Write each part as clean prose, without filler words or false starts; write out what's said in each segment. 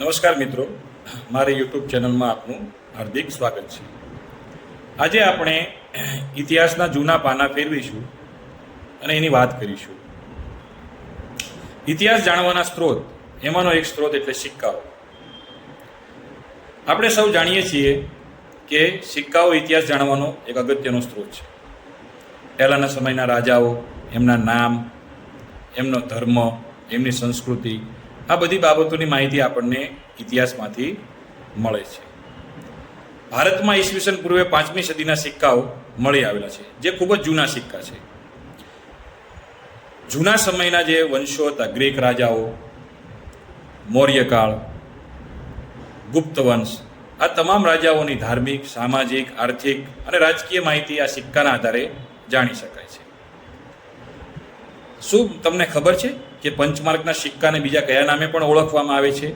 નમસ્કાર મિત્રો, મારી યુટ્યુબ ચેનલમાં આપનું હાર્દિક સ્વાગત છે। આજે આપણે ઇતિહાસના જૂના પાના ફેરવીશું અને એની વાત કરીશું। ઇતિહાસ જાણવાના સ્ત્રોત, એમાંનો એક સ્ત્રોત એટલે સિક્કાઓ। આપણે સૌ જાણીએ છીએ કે સિક્કાઓ ઇતિહાસ જાણવાનો એક અગત્યનો સ્ત્રોત છે। પહેલાંના સમયના રાજાઓ, એમના નામ, એમનો ધર્મ, એમની સંસ્કૃતિ, આ બધી બાબતોની માહિતી આપણને ઇતિહાસમાંથી મળે છે। ભારતમાં ઈસવીસન પૂર્વે 5મી સદીના સિક્કાઓ મળી આવેલા છે, જે ખૂબ જ જૂના સિક્કા છે। જૂના સમયના જે વંશો હતા, ગ્રીક રાજાઓ, મૌર્યકાળ, ગુપ્ત વંશ, આ તમામ રાજાઓની ધાર્મિક, સામાજિક, આર્થિક અને રાજકીય માહિતી આ સિક્કાના આધારે જાણી શકાય છે। શું તમને ખબર છે કે પંચમાર્કના સિક્કાને બીજા કયા નામે પણ ઓળખવામાં આવે છે?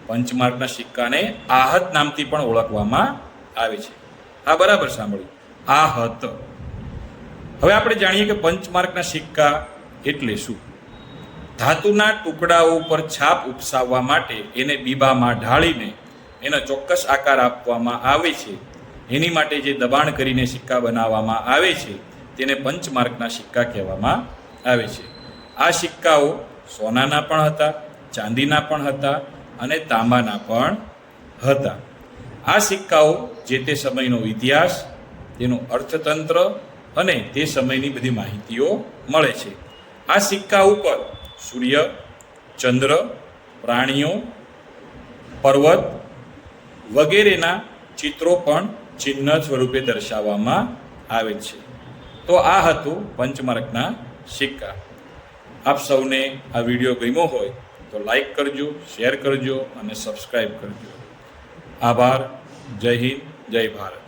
પંચમાર્કના સિક્કાને આહત નામથી પણ ઓળખવામાં આવે છે। આ બરાબર સાંભળ્યું, આહત। હવે આપણે જાણીએ કે પંચમાર્કના સિક્કા એટલે શું। ધાતુના ટુકડાઓ પર છાપ ઉપસાવવા માટે એને બીબામાં ઢાળીને એનો ચોક્કસ આકાર આપવામાં આવે છે। એની માટે જે દબાણ કરીને સિક્કા બનાવવામાં આવે છે તેને પંચમાર્કના સિક્કા કહેવામાં આવે છે। આ સિક્કાઓ સોનાના પણ હતા, ચાંદીના પણ હતા અને તાંબાના પણ હતા। આ સિક્કાઓ જે તે સમયનો ઇતિહાસ, તેનું અર્થતંત્ર અને તે સમયની બધી માહિતીઓ મળે છે। આ સિક્કા ઉપર સૂર્ય, ચંદ્ર, પ્રાણીઓ, પર્વત વગેરેના ચિત્રો પણ ચિહ્ન સ્વરૂપે દર્શાવવામાં આવે છે। તો આ હતું પંચમાર્કના સિક્કા। આપ સૌને આ વિડીયો ગમ્યો હોય તો લાઈક કરજો, શેર કરજો અને સબસ્ક્રાઈબ કરજો। આભાર। જય હિન્દ, જય ભારત।